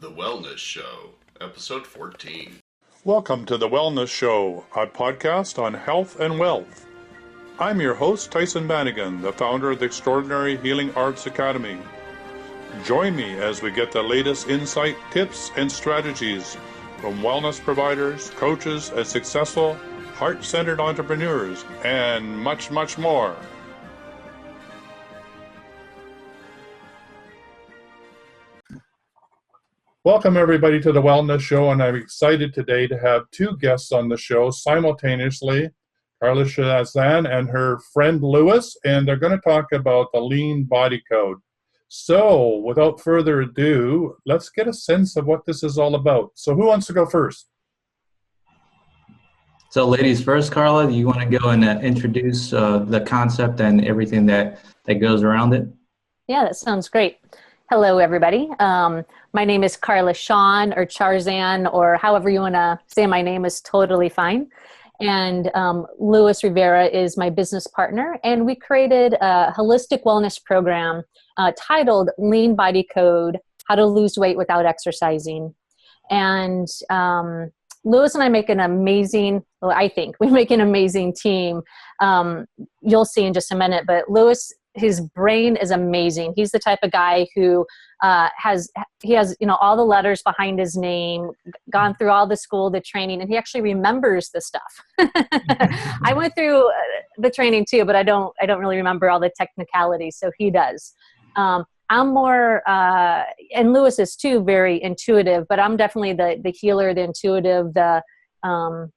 The Wellness Show, Episode 14. Welcome to The Wellness Show, a podcast on health and wealth. I'm your host, Tyson Bannigan, the founder of the Extraordinary Healing Arts Academy. Join me as we get the latest insight, tips, and strategies from wellness providers, coaches, and successful, heart-centered entrepreneurs, and much, much more. Welcome, everybody, to The Wellness Show, and I'm excited today to have two guests on the show simultaneously, Carla Chrzan and her friend Lewis, and they're going to talk about the lean body code. So, without further ado, let's get a sense of what this is all about. So, who wants to go first? So, ladies first, Carla, you want to go and introduce the concept and everything that goes around it? Yeah, that sounds great. Hello, everybody. My name is Carla Chrzan or Chrzan, or however you want to say my name is totally fine. And Louis Rivera is my business partner. And we created a holistic wellness program titled Lean Body Code, How to Lose Weight Without Exercising. And Louis and I make an amazing, well, I think we make an amazing team. You'll see in just a minute, but Louis, his brain is amazing. He's the type of guy who has all the letters behind his name, gone through all the school, the training, and he actually remembers the stuff. I went through the training too, but I don't really remember all the technicalities. So he does. I'm more, and Louis is too, very intuitive, but I'm definitely the healer, the intuitive, the more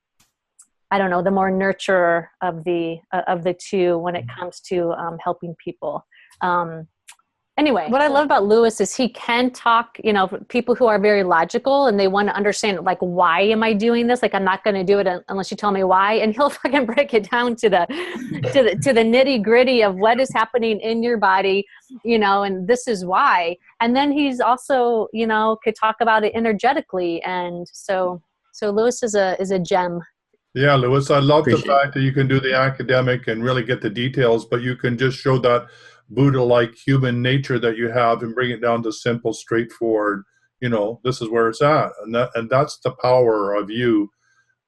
nurturer of the two when it comes to helping people. Anyway, what I love about Louis is he can talk, people who are very logical and they want to understand, like, why am I doing this? Like, I'm not going to do it unless you tell me why. And he'll fucking break it down to the nitty gritty of what is happening in your body, and this is why. And then he's also, could talk about it energetically. And so Louis is a gem. Yeah, Louis, I love the fact that you can do the academic and really get the details, but you can just show that Buddha-like human nature that you have and bring it down to simple, straightforward, this is where it's at. And that's the power of you.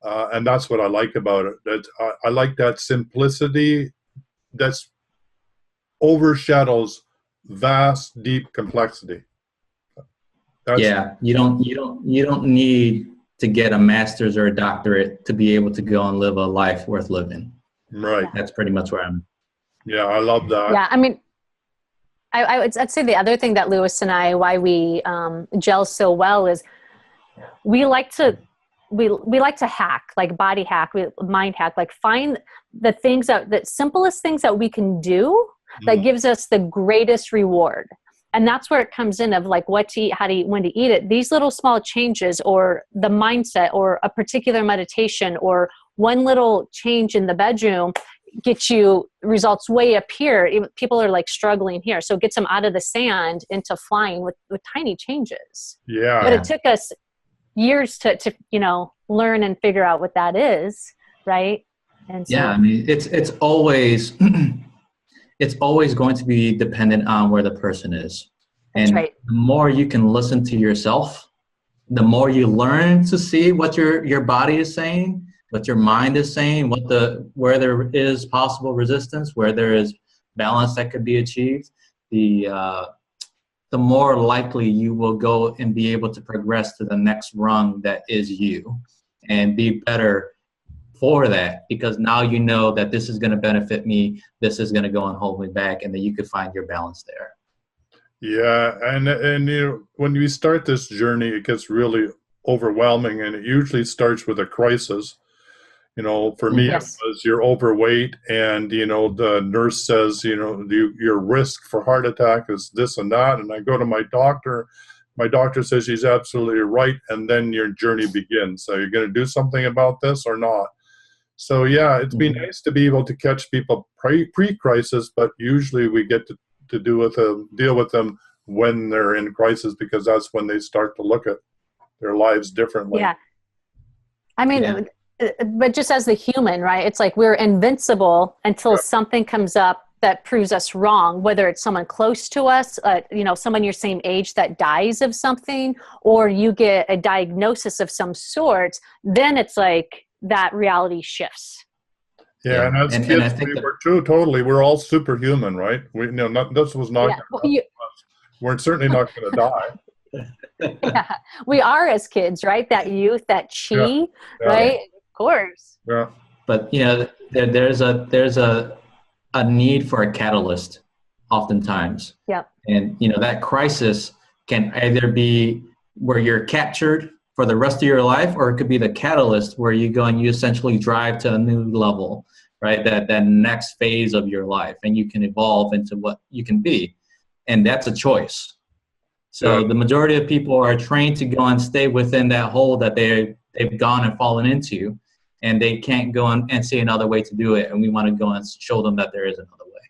And that's what I like about it. I like that simplicity that overshadows vast, deep complexity. You don't need to get a master's or a doctorate to be able to go and live a life worth living. Right. That's pretty much where I'm. Yeah, I love that. Yeah, I mean, I'd say the other thing that Louis and I, why we gel so well is we like to hack, like body hack, mind hack, like find the things the simplest things that we can do that gives us the greatest reward. And that's where it comes in of like what to eat, how to eat, when to eat it. These little small changes or the mindset or a particular meditation or one little change in the bedroom get you results way up here. People are like struggling here. So it gets them out of the sand into flying with tiny changes. Yeah. But it took us years to learn and figure out what that is. Right. And so, yeah, I mean, it's always, it's always going to be dependent on where the person is. And right. The more you can listen to yourself, the more you learn to see what your body is saying, what your mind is saying, where there is possible resistance, where there is balance that could be achieved, the more likely you will go and be able to progress to the next rung that is you and be better for that, because now you know that this is going to benefit me, this is going to go and hold me back, and then you could find your balance there. Yeah, and when we start this journey, it gets really overwhelming, and it usually starts with a crisis. For me, yes. It was you're overweight, and the nurse says, your risk for heart attack is this and that, and I go to my doctor. My doctor says she's absolutely right, and then your journey begins. So you're going to do something about this or not? So yeah, it'd be nice to be able to catch people pre-crisis, but usually we get to deal with them when they're in crisis, because that's when they start to look at their lives differently. Yeah. I mean, but just as the human, right? It's like we're invincible until something comes up that proves us wrong, whether it's someone close to us, someone your same age that dies of something, or you get a diagnosis of some sort, then it's like that reality shifts. Yeah, and as and I kids, think we're all superhuman, right? This was not, we're certainly not going to die. Yeah, we are as kids, right? That youth, that chi, right? Of course. Yeah. But there's a need for a catalyst, oftentimes. Yeah. And that crisis can either be where you're captured for the rest of your life, or it could be the catalyst where you go and you essentially drive to a new level, right? That next phase of your life, and you can evolve into what you can be, and that's a choice. So the majority of people are trained to go and stay within that hole that they've gone and fallen into, and they can't go and see another way to do it. And we want to go and show them that there is another way.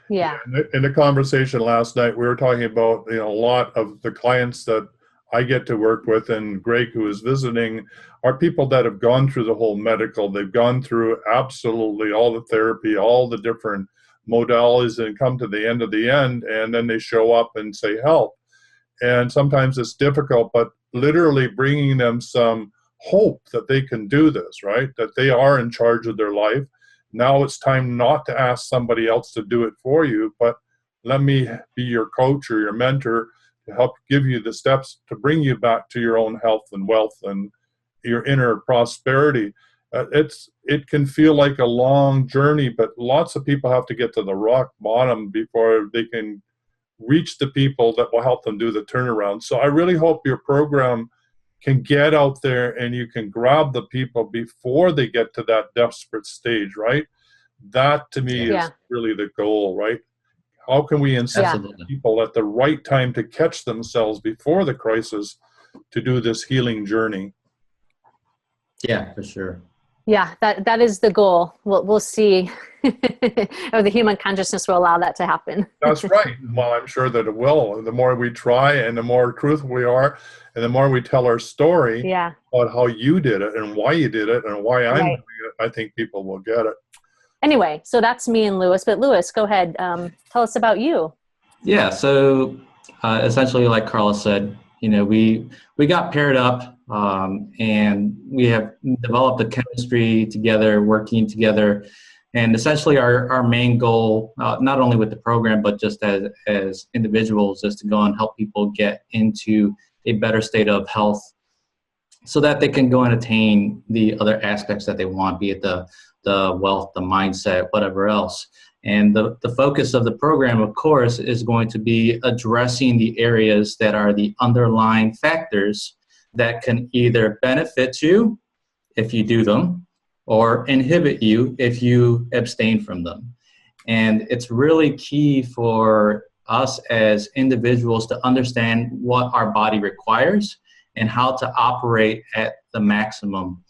Yeah. In the conversation last night, we were talking about, a lot of the clients that I get to work with, and Greg, who is visiting, are people that have gone through the whole medical. They've gone through absolutely all the therapy, all the different modalities, and come to the end, and then they show up and say, help. And sometimes it's difficult, but literally bringing them some hope that they can do this, right? That they are in charge of their life. Now it's time not to ask somebody else to do it for you, but let me be your coach or your mentor to help give you the steps to bring you back to your own health and wealth and your inner prosperity. It can feel like a long journey, but lots of people have to get to the rock bottom before they can reach the people that will help them do the turnaround. So I really hope your program can get out there and you can grab the people before they get to that desperate stage, right? That to me is really the goal, right? How can we incent people at the right time to catch themselves before the crisis to do this healing journey? Yeah, for sure. Yeah, that is the goal. We'll see or the human consciousness will allow that to happen. That's right. Well, I'm sure that it will. The more we try and the more truthful we are and the more we tell our story about how you did it and why you did it and why I'm doing it, I think people will get it. Anyway, so that's me and Lewis. But Lewis, go ahead. Tell us about you. Yeah, so essentially like Carla said, we got paired up and we have developed a chemistry together, working together. And essentially our main goal, not only with the program, but just as individuals, is to go and help people get into a better state of health so that they can go and attain the other aspects that they want, be it the wealth, the mindset, whatever else. And the focus of the program, of course, is going to be addressing the areas that are the underlying factors that can either benefit you if you do them or inhibit you if you abstain from them. And it's really key for us as individuals to understand what our body requires and how to operate at the maximum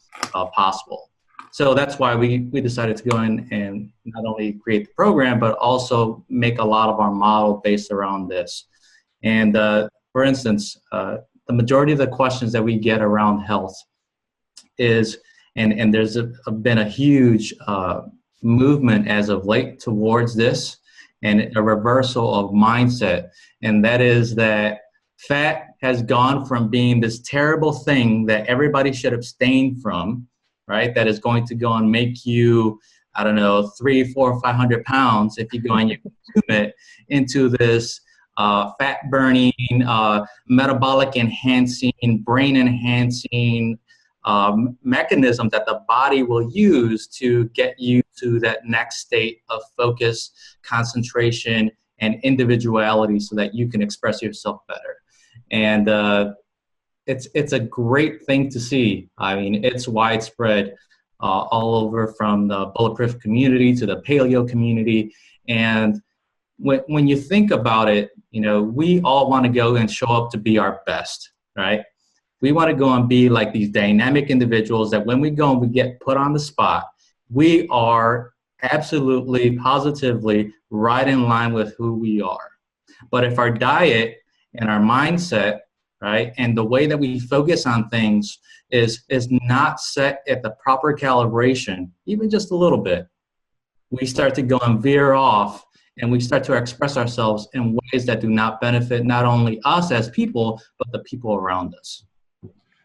possible. So that's why we decided to go in and not only create the program, but also make a lot of our model based around this. And for instance, the majority of the questions that we get around health is, and there's been a huge movement as of late towards this, and a reversal of mindset. And that is that fat has gone from being this terrible thing that everybody should abstain from, right? That is going to go and make you, 300, 400, 500 pounds if you go and you consume it, into this fat burning, metabolic enhancing, brain enhancing mechanism that the body will use to get you to that next state of focus, concentration, and individuality so that you can express yourself better. And it's a great thing to see. I mean, it's widespread all over, from the bulletproof community to the paleo community. And when you think about it, we all want to go and show up to be our best, right? We want to go and be like these dynamic individuals that when we go and we get put on the spot, we are absolutely, positively right in line with who we are. But if our diet and our mindset, right, and the way that we focus on things is not set at the proper calibration, even just a little bit, we start to go and veer off and we start to express ourselves in ways that do not benefit not only us as people, but the people around us.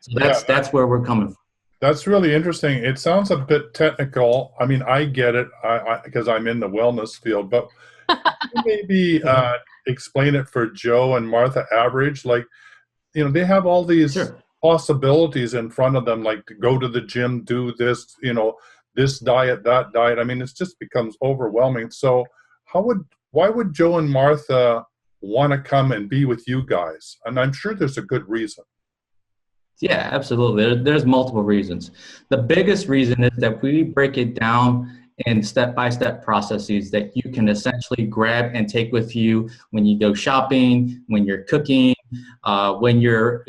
So that's where we're coming from. That's really interesting. It sounds a bit technical. I mean, I get it because I'm in the wellness field, but maybe explain it for Joe and Martha average. Like, they have all these possibilities in front of them, like to go to the gym, do this, this diet, that diet. I mean, it just becomes overwhelming. So why would Joe and Martha want to come and be with you guys? And I'm sure there's a good reason. Yeah, absolutely. There's multiple reasons. The biggest reason is that we break it down in step-by-step processes that you can essentially grab and take with you when you go shopping, when you're cooking, when you're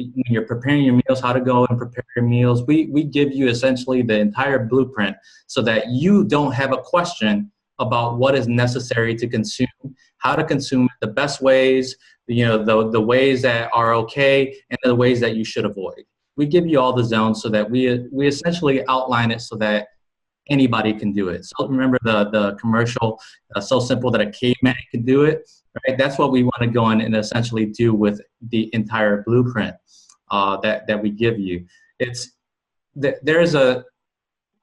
preparing your meals, how to go and prepare your meals. We give you essentially the entire blueprint so that you don't have a question about what is necessary to consume, how to consume it, the best ways, the ways that are okay, and the ways that you should avoid. We give you all the zones so that we essentially outline it so that anybody can do it. So remember the commercial, so simple that a caveman can do it, right? That's what we want to go in and essentially do with the entire blueprint that we give you. There's a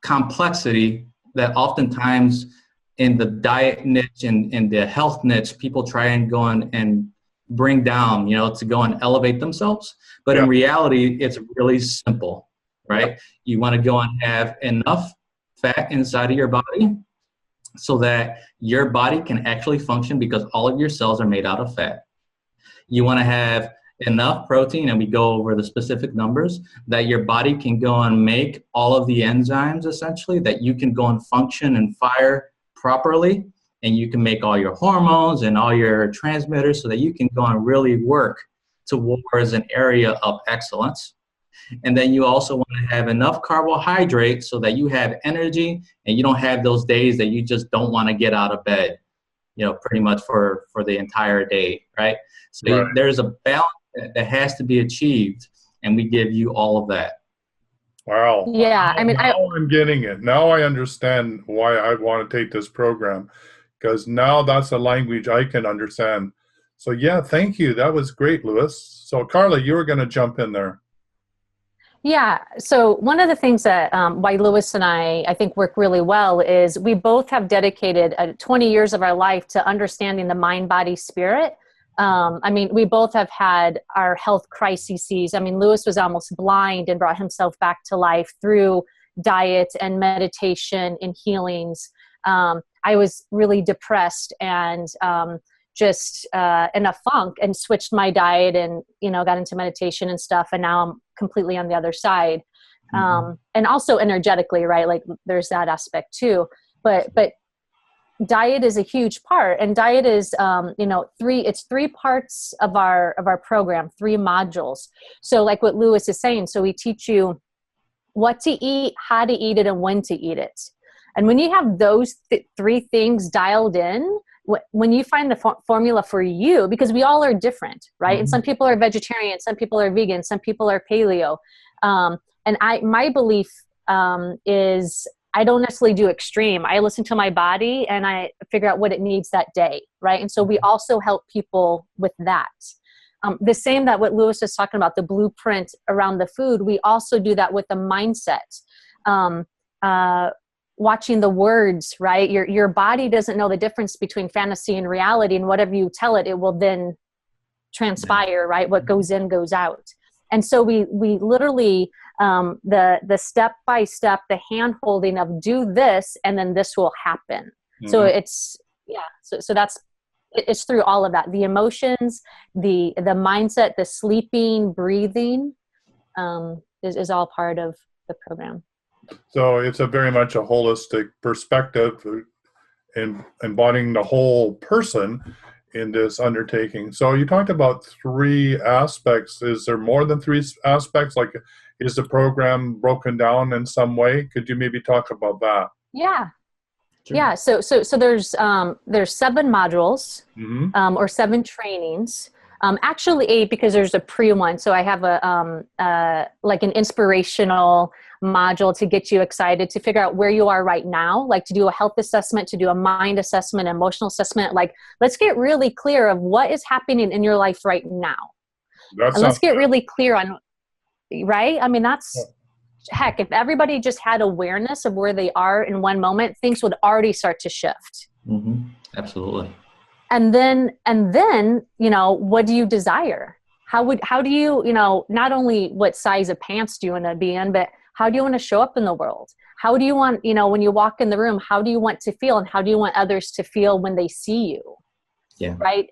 complexity that oftentimes in the diet niche and in the health niche, people try and go in and bring down, to go and elevate themselves. But in reality, it's really simple, right? You want to go and have enough fat inside of your body so that your body can actually function because all of your cells are made out of fat. You want to have enough protein, and we go over the specific numbers, that your body can go and make all of the enzymes essentially that you can go and function and fire properly, and you can make all your hormones and all your transmitters so that you can go and really work towards an area of excellence. And then you also want to have enough carbohydrates so that you have energy and you don't have those days that you just don't want to get out of bed, pretty much for the entire day, right? So there's a balance that has to be achieved, and we give you all of that. Wow. Yeah, now I'm getting it. Now I understand why I want to take this program, because now that's a language I can understand. So yeah, thank you. That was great, Louis. So Carla, you were going to jump in there. Yeah. So one of the things that why Louis and I think work really well is we both have dedicated 20 years of our life to understanding the mind, body, spirit. We both have had our health crises. Louis was almost blind and brought himself back to life through diet and meditation and healings. I was really depressed and just in a funk, and switched my diet and, got into meditation and stuff. And now I'm completely on the other side. And also energetically, right? Like there's that aspect too, but diet is a huge part, and diet is, it's 3 parts of our program, 3 modules. So like what Louis is saying, so we teach you what to eat, how to eat it, and when to eat it. And when you have those 3 things dialed in, when you find the formula for you, because we all are different, right? And some people are vegetarian, some people are vegan, some people are paleo. And my belief is I don't necessarily do extreme. I listen to my body and I figure out what it needs that day, right? And so we also help people with that. The same that what Louis was talking about, the blueprint around the food, we also do that with the mindset. Watching the words, right? Your body doesn't know the difference between fantasy and reality, and whatever you tell it, it will then transpire, right? What goes in goes out. And so we literally, the step-by-step, the hand-holding of do this, and then this will happen. So it's, so that's, it's through all of that. The emotions, the mindset, the sleeping, breathing, is all part of the program. So it's very much a holistic perspective in embodying the whole person in this undertaking. So you talked about 3 aspects. Is there more than 3 aspects? Like, is the program broken down in some way? Could you maybe talk about that? Yeah. Sure. Yeah. So there's 7 modules, or 7 trainings. Actually 8 because there's a pre one. So I have like an inspirational module to get you excited to figure out where you are right now, like to do a health assessment, to do a mind assessment, emotional assessment. Like, let's get really clear of what is happening in your life right now. And let's get really clear on, right? I mean, heck, if everybody just had awareness of where they are in one moment, things would already start to shift. Mm-hmm. Absolutely. And then, what do you desire? How do you, not only what size of pants do you want to be in, but how do you want to show up in the world? How do you want, when you walk in the room, how do you want to feel, and how do you want others to feel when they see you? Yeah. Right.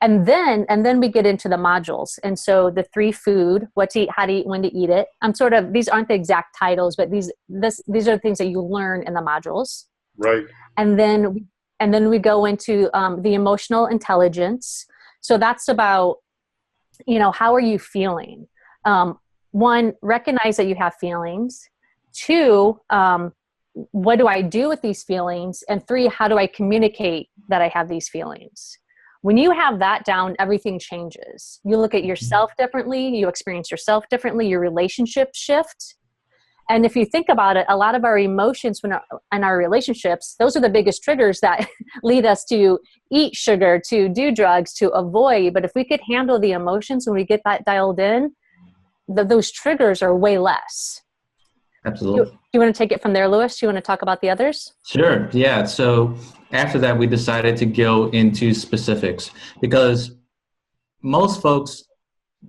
And then we get into the modules. And so the 3 food, what to eat, how to eat, when to eat it. These aren't the exact titles, but these are the things that you learn in the modules. Right. And then we go into the emotional intelligence. So that's about, how are you feeling? 1, recognize that you have feelings. 2, what do I do with these feelings? And 3, how do I communicate that I have these feelings? When you have that down, everything changes. You look at yourself differently. You experience yourself differently. Your relationships shift. And if you think about it, a lot of our emotions in our relationships, those are the biggest triggers that lead us to eat sugar, to do drugs, to avoid. But if we could handle the emotions and we get that dialed in, those triggers are way less. Absolutely. Do you want to take it from there, Louis? Do you want to talk about the others? Sure. Yeah. So after that, we decided to go into specifics because most folks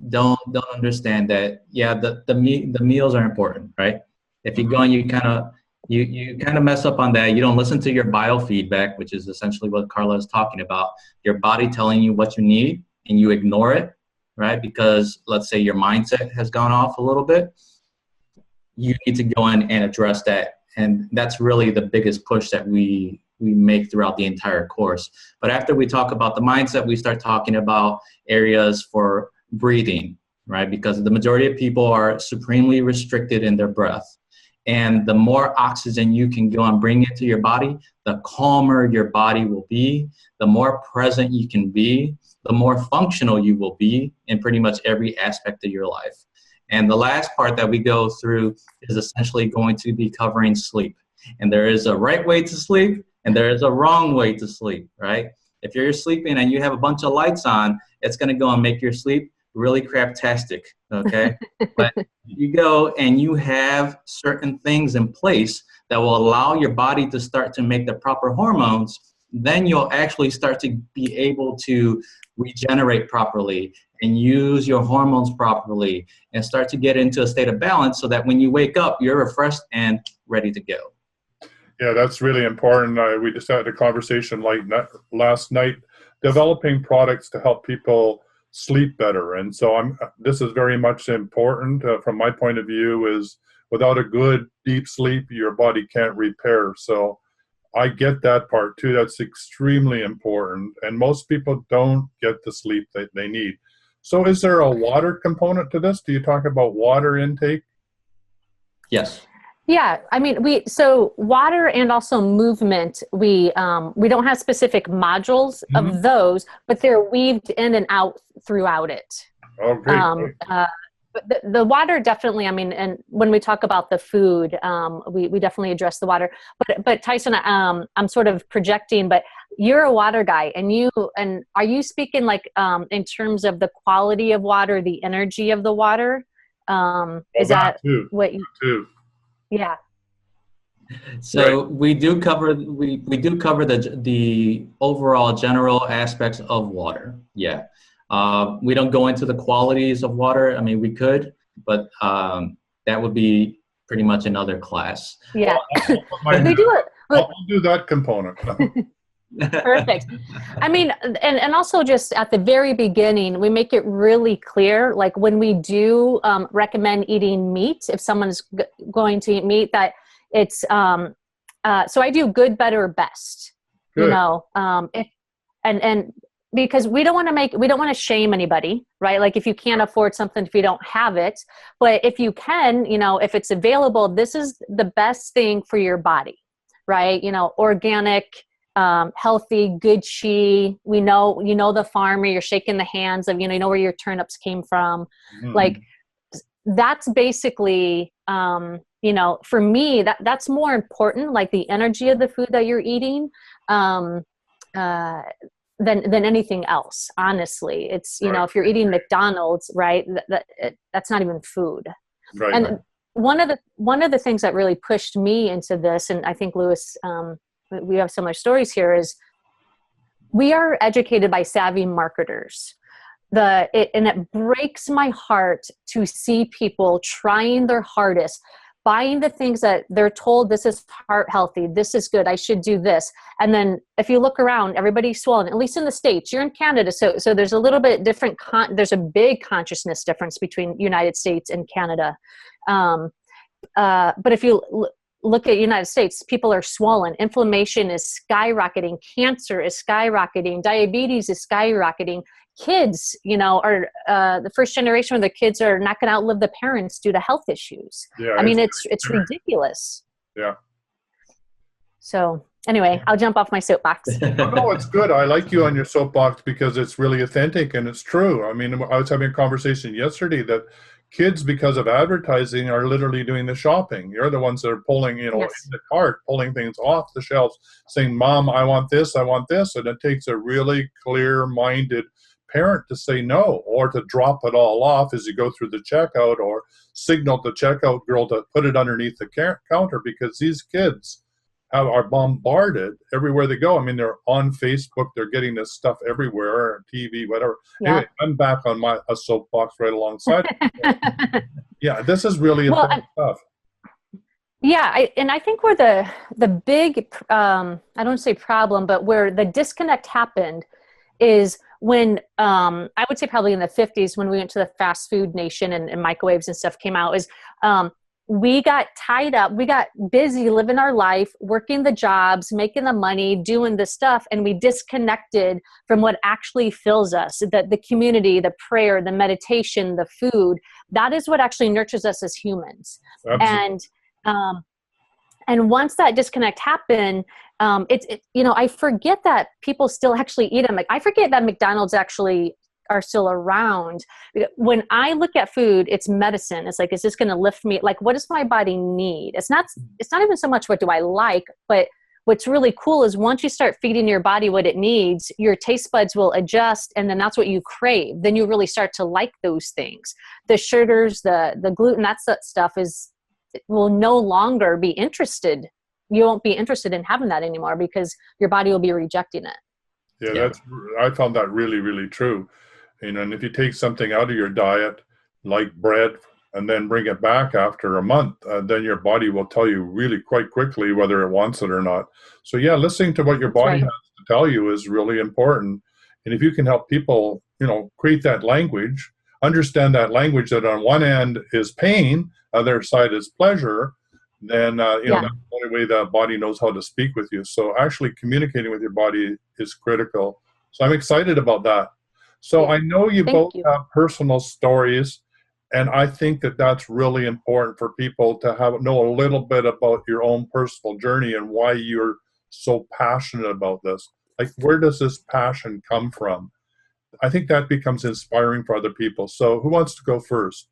don't understand that. Yeah, the meals are important, right? If you go and you kind of mess up on that, you don't listen to your biofeedback, which is essentially what Carla is talking about. Your body telling you what you need, and you ignore it, right? Because let's say your mindset has gone off a little bit. You need to go in and address that. And that's really the biggest push that we make throughout the entire course. But after we talk about the mindset, we start talking about areas for breathing, right? Because the majority of people are supremely restricted in their breath. And the more oxygen you can go and bring into your body, the calmer your body will be, the more present you can be, the more functional you will be in pretty much every aspect of your life. And the last part that we go through is essentially going to be covering sleep. And there is a right way to sleep and there is a wrong way to sleep, right? If you're sleeping and you have a bunch of lights on, it's going to go and make your sleep really craptastic, okay? But you go and you have certain things in place that will allow your body to start to make the proper hormones, then you'll actually start to be able to regenerate properly and use your hormones properly and start to get into a state of balance so that when you wake up, you're refreshed and ready to go. Yeah, that's really important. We just had a conversation last night, developing products to help people sleep better. And so this is very much important from my point of view, is without a good deep sleep, your body can't repair. So I get that part too. That's extremely important. And most people don't get the sleep that they need. So is there a water component to this? Do you talk about water intake? Yes. Yeah, I mean, so water and also movement, we don't have specific modules of those, but they're weaved in and out throughout it. Oh, great. But the water definitely, I mean, and when we talk about the food, we definitely address the water. But Tyson, I'm sort of projecting, but you're a water guy, and are you speaking like in terms of the quality of water, the energy of the water? Is that too. what you too? Yeah. So we do cover the overall general aspects of water. Yeah. We don't go into the qualities of water. I mean, we could, but that would be pretty much another class. Yeah. We do it. I'll do that component. Perfect. I mean, and also just at the very beginning, we make it really clear, like when we do recommend eating meat, if someone's going to eat meat, that it's, so I do good, better, best, Good. And because we don't want to shame anybody, right? Like if you can't afford something, if you don't have it, but if you can, if it's available, this is the best thing for your body, right? Organic, healthy, good chi. We know, you know, the farmer, you're shaking the hands of, you know where your turnips came from. Mhm. Like, that's basically, you know, for me, that's more important, like the energy of the food that you're eating, than anything else. Honestly, it's, you know, if you're eating McDonald's, right, that's not even food. Right. And one of the things that really pushed me into this, and I think Lewis, we have similar stories here, is we are educated by savvy marketers. And it breaks my heart to see people trying their hardest, buying the things that they're told, this is heart healthy, this is good, I should do this. And then if you look around, everybody's swollen, at least in the States. You're in Canada, so there's a little bit different, there's a big consciousness difference between United States and Canada. But if you look at United States, people are swollen. Inflammation is skyrocketing. Cancer is skyrocketing. Diabetes is skyrocketing. Kids, you know, are the first generation where the kids are not going to outlive the parents due to health issues. Yeah, I mean, it's ridiculous. Yeah. So anyway, I'll jump off my soapbox. No, it's good. I like you on your soapbox because it's really authentic and it's true. I mean, I was having a conversation yesterday that kids, because of advertising, are literally doing the shopping. You're the ones that are pulling, you know, Yes. in the cart, pulling things off the shelves, saying, Mom, I want this, I want this. And it takes a really clear-minded parent to say no, or to drop it all off as you go through the checkout, or signal the checkout girl to put it underneath the counter, because these kids are bombarded everywhere they go. I mean, they're on Facebook, they're getting this stuff everywhere, TV, whatever. Yeah. Anyway, I'm back on a soapbox right alongside. Yeah, this is really important stuff. Yeah, I think where the big, I don't say problem, but where the disconnect happened is when, I would say probably in the 50s, when we went to the fast food nation and microwaves and stuff came out, is we got tied up, we got busy living our life, working the jobs, making the money, doing the stuff, and we disconnected from what actually fills us, the community, the prayer, the meditation, the food. That is what actually nurtures us as humans. Absolutely. And once that disconnect happened, you know, I forget that people still actually eat them. Like, I forget that McDonald's actually are still around. When I look at food, it's medicine. It's like, is this going to lift me? Like, what does my body need? It's not even so much what do I like, but what's really cool is once you start feeding your body what it needs, your taste buds will adjust, and then that's what you crave. Then you really start to like those things. The sugars, the gluten, that stuff will no longer be interested. You won't be interested in having that anymore because your body will be rejecting it. Yeah, I found that really, really true. You know, and if you take something out of your diet, like bread, and then bring it back after a month, then your body will tell you really quite quickly whether it wants it or not. So yeah, listening to what your body has to tell you is really important. And if you can help people, you know, create that language, understand that language that on one end is pain, other side is pleasure, then you know, that's the only way the body knows how to speak with you. So actually communicating with your body is critical. So I'm excited about that. So I know you both have personal stories, and I think that that's really important for people to know a little bit about your own personal journey and why you're so passionate about this. Like, where does this passion come from? I think that becomes inspiring for other people. So who wants to go first?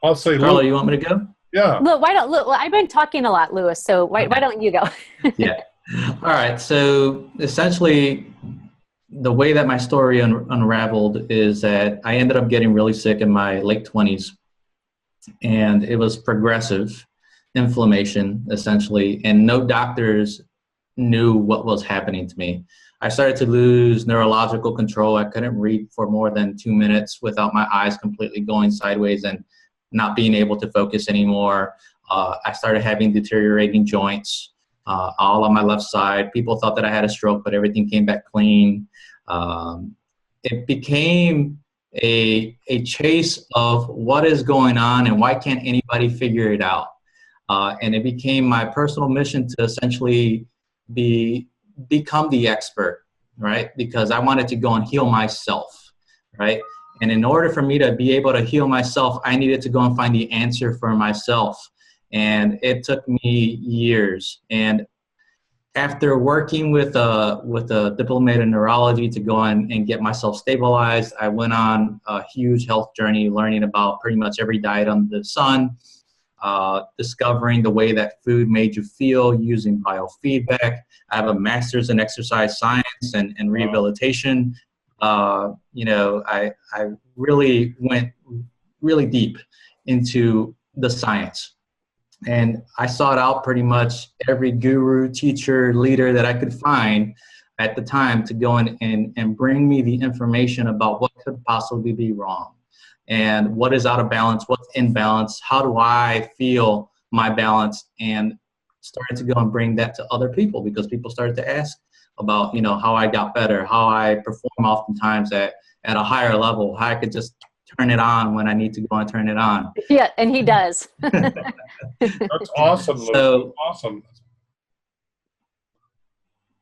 I'll say, Carla, you want me to go? Yeah. Look, I've been talking a lot, Lewis, so why don't you go? Yeah. All right. So essentially, the way that my story unraveled is that I ended up getting really sick in my late 20s, and it was progressive inflammation, essentially, and no doctors knew what was happening to me. I started to lose neurological control. I couldn't read for more than 2 minutes without my eyes completely going sideways and not being able to focus anymore. I started having deteriorating joints all on my left side. People thought that I had a stroke, but everything came back clean. It became a chase of what is going on and why can't anybody figure it out? And it became my personal mission to essentially become the expert, right? Because I wanted to go and heal myself, right? And in order for me to be able to heal myself, I needed to go and find the answer for myself. And it took me years. And after working with a diplomate in neurology to go on and get myself stabilized, I went on a huge health journey, learning about pretty much every diet under the sun, discovering the way that food made you feel using biofeedback. I have a master's in exercise science and rehabilitation. I really went really deep into the science. And I sought out pretty much every guru, teacher, leader that I could find at the time to go in and bring me the information about what could possibly be wrong and what is out of balance, what's in balance, how do I feel my balance, and started to go and bring that to other people because people started to ask about, how I got better, how I perform oftentimes at a higher level, how I could just turn it on when I need to go and turn it on. Yeah, and he does. That's awesome, Luke. So, awesome.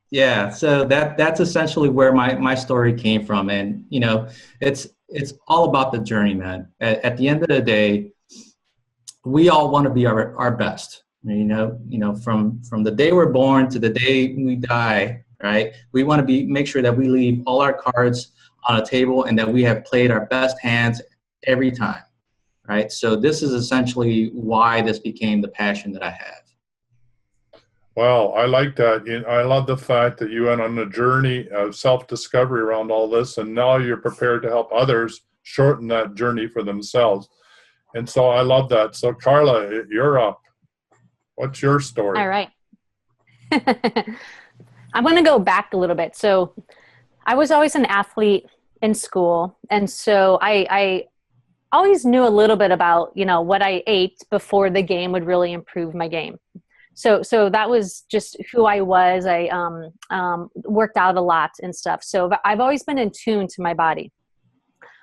Yeah, so that's essentially where my story came from, and it's all about the journey, man. At the end of the day, we all want to be our best. From the day we're born to the day we die, right? We want to make sure that we leave all our cards on a table and that we have played our best hands every time, right? So this is essentially why this became the passion that I have. Well, I like that. I love the fact that you went on a journey of self-discovery around all this, and now you're prepared to help others shorten that journey for themselves. And so I love that. So Carla, you're up. What's your story? All right. I'm going to go back a little bit. So I was always an athlete in school. And so I always knew a little bit about, what I ate before the game would really improve my game. So that was just who I was. I worked out a lot and stuff. So I've always been in tune to my body.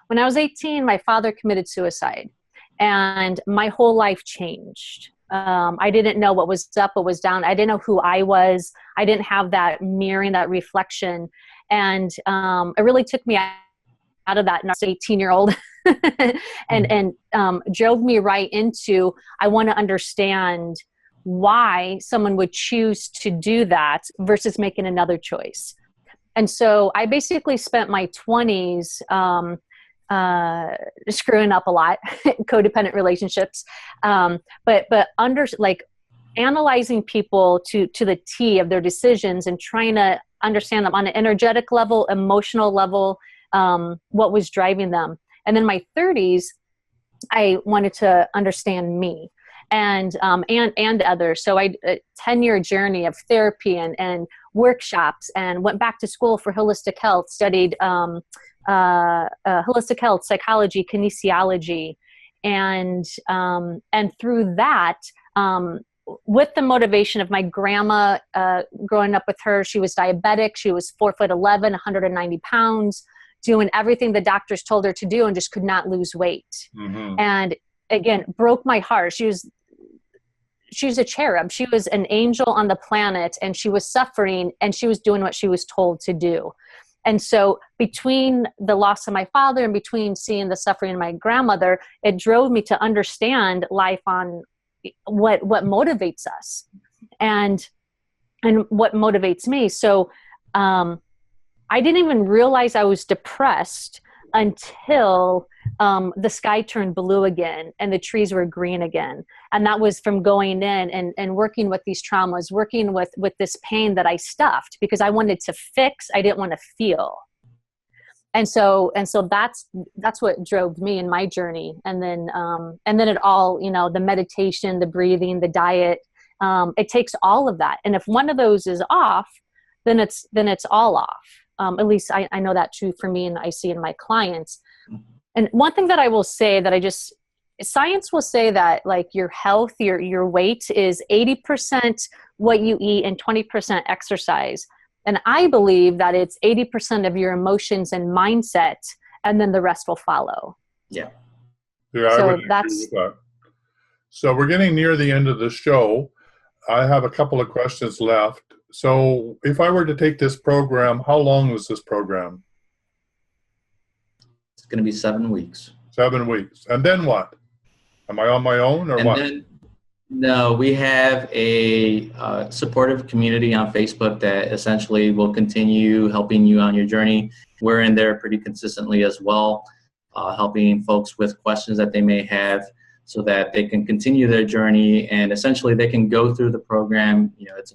When I was 18, my father committed suicide and my whole life changed. I didn't know what was up, what was down. I didn't know who I was. I didn't have that mirroring, that reflection. And it really took me out of that 18-year-old and drove me right into, I want to understand why someone would choose to do that versus making another choice. And so I basically spent my 20s screwing up a lot, codependent relationships, but analyzing people to the T of their decisions and trying to understand them on an energetic level, emotional level, what was driving them. And in my 30s, I wanted to understand me and others. So a 10-year journey of therapy and workshops, and went back to school for holistic health, studied holistic health, psychology, kinesiology, and through that, with the motivation of my grandma, growing up with her, she was diabetic. She was 4'11", 190 pounds, doing everything the doctors told her to do and just could not lose weight. Mm-hmm. And again, broke my heart. She was a cherub. She was an angel on the planet, and she was suffering, and she was doing what she was told to do. And so between the loss of my father and between seeing the suffering of my grandmother, it drove me to understand life on what motivates us and what motivates me. So I didn't even realize I was depressed until the sky turned blue again and the trees were green again. And that was from going in and working with these traumas, working with this pain that I stuffed because I wanted to fix, I didn't want to feel. And so that's what drove me in my journey. And then it all, the meditation, the breathing, the diet, it takes all of that. And if one of those is off, then it's all off. At least I know that true for me, and I see in my clients. And one thing that I will say that science will say that like your health, your weight is 80% what you eat and 20% exercise. And I believe that it's 80% of your emotions and mindset, and then the rest will follow. Yeah. Yeah, so I would agree with that. So we're getting near the end of the show. I have a couple of questions left. So if I were to take this program, how long was this program? It's going to be 7 weeks. 7 weeks. And then what? Am I on my own or what? No, we have a supportive community on Facebook that essentially will continue helping you on your journey. We're in there pretty consistently as well, helping folks with questions that they may have so that they can continue their journey and essentially they can go through the program. You know, it's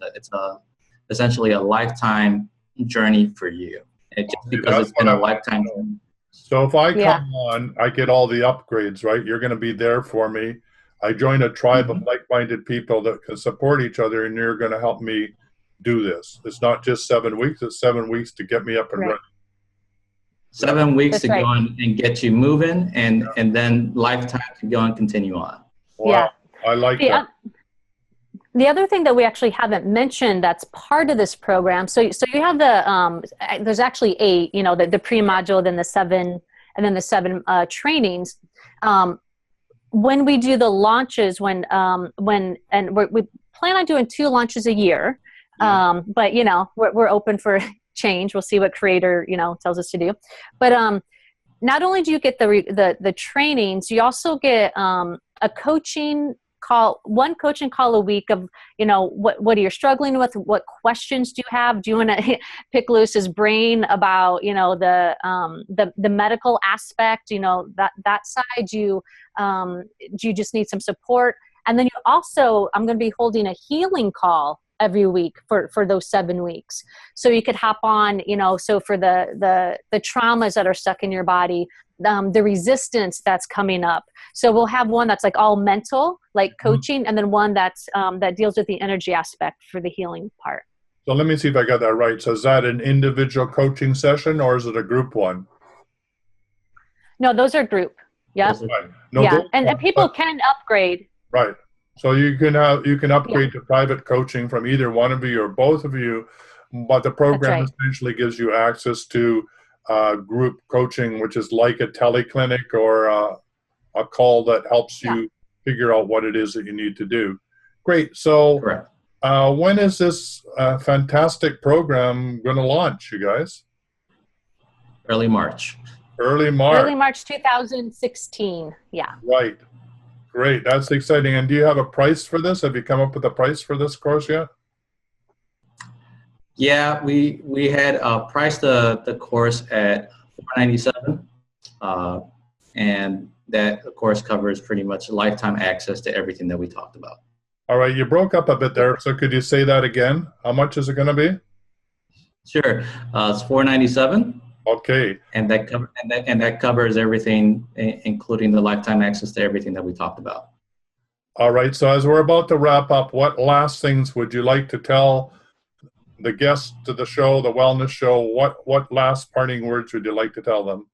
essentially a lifetime journey for you. And just because it's been a lifetime journey. So if I Yeah. come on, I get all the upgrades, right? You're going to be there for me. I join a tribe of like-minded people that can support each other, and you're going to help me do this. It's not just 7 weeks, it's 7 weeks to get me up and Right. running. 7 weeks That's to right. go and get you moving, and then lifetime to go and continue on. Wow, Yeah. I like The, that. the other thing that we actually haven't mentioned that's part of this program. So you have the there's actually 8. You know, the pre-module, then the 7, and then the 7 trainings. When we do the launches, we plan on doing 2 launches a year. But you know, we're open for change. We'll see what creator, you know, tells us to do. But not only do you get the trainings, you also get a coaching call, one coaching call a week of, you know, what are you struggling with? What questions do you have? Do you want to pick Lewis's brain about, you know, the medical aspect, you know, that side? Do you just need some support? And then you also, I'm going to be holding a healing call every week for those 7 weeks. So you could hop on, you know, so for the traumas that are stuck in your body, the resistance that's coming up. So we'll have one that's like all mental, like coaching, and then one that's that deals with the energy aspect for the healing part. So let me see if I got that right. So is that an individual coaching session or is it a group one? No, those are group. Yeah. Right. No, Yeah. those And ones, people but- can upgrade. Right. So you can upgrade to private coaching from either one of you or both of you, but the program right. essentially gives you access to group coaching, which is like a teleclinic or a call that helps you figure out what it is that you need to do. Great. So Correct. when is this fantastic program going to launch, you guys? Early March. Early March. Early March 2016. Yeah. Right. Great. That's exciting. And do you have a price for this? Have you come up with a price for this course yet? Yeah, we had priced the course at $497, and that of course covers pretty much lifetime access to everything that we talked about. All right, you broke up a bit there, so could you say that again? How much is it going to be? Sure, it's $497. Okay. And that covers everything, including the lifetime access to everything that we talked about. All right. So as we're about to wrap up, what last things would you like to tell the guests to the show, the wellness show? What last parting words would you like to tell them?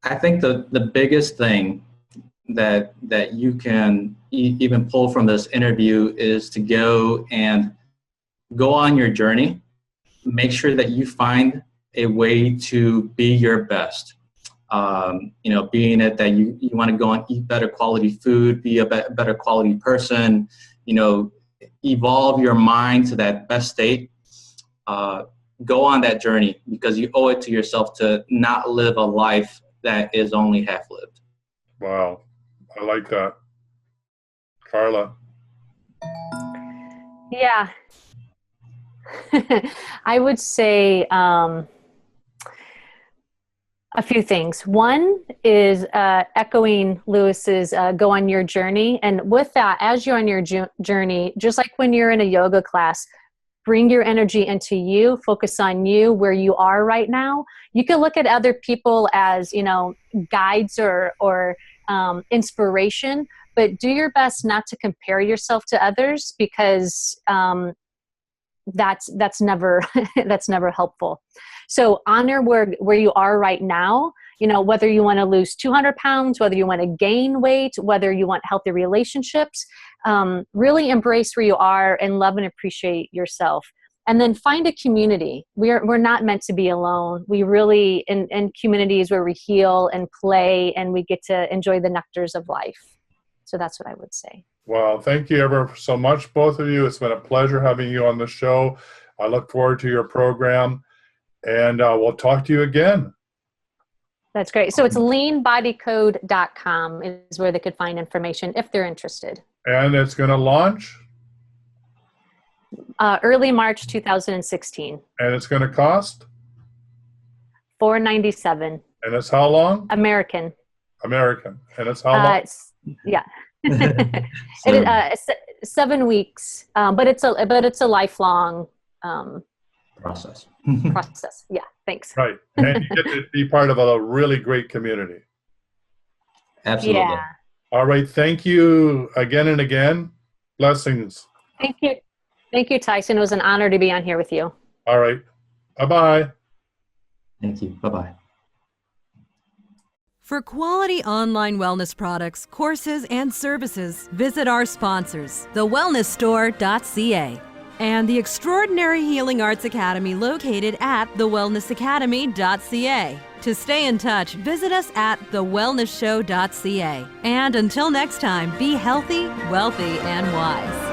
I think the biggest thing that you can even pull from this interview is to go on your journey. Make sure that you find a way to be your best. You know, being it that you want to go and eat better quality food, be a better quality person, you know, evolve your mind to that best state. Go on that journey because you owe it to yourself to not live a life that is only half lived. Wow. I like that. Carla. Yeah. I would say a few things. One is echoing Lewis's go on your journey. And with that, as you're on your journey, just like when you're in a yoga class, bring your energy into you, focus on you, where you are right now. You can look at other people as, you know, guides or inspiration, but do your best not to compare yourself to others because that's never that's never helpful. So honor where you are right now. You know, whether you want to lose 200 pounds, whether you want to gain weight, whether you want healthy relationships, really embrace where you are and love and appreciate yourself. And then find a community. We're not meant to be alone. We really, in communities where we heal and play and we get to enjoy the nectars of life. So that's what I would say. Well, thank you ever so much, both of you. It's been a pleasure having you on the show. I look forward to your program, and we'll talk to you again. That's great. So it's leanbodycode.com is where they could find information if they're interested. And it's going to launch? Early March 2016. And it's going to cost? $497. And it's how long? American. American. And it's how long? Yeah. It is 7 weeks, but it's a lifelong Process. process. Yeah. Thanks. Right. And you get to be part of a really great community. Absolutely. Yeah. All right. Thank you again and again. Blessings. Thank you. Thank you, Tyson. It was an honor to be on here with you. All right. Bye-bye. Thank you. Bye-bye. For quality online wellness products, courses, and services, visit our sponsors, thewellnessstore.ca and the Extraordinary Healing Arts Academy located at thewellnessacademy.ca. To stay in touch, visit us at thewellnessshow.ca. And until next time, be healthy, wealthy, and wise.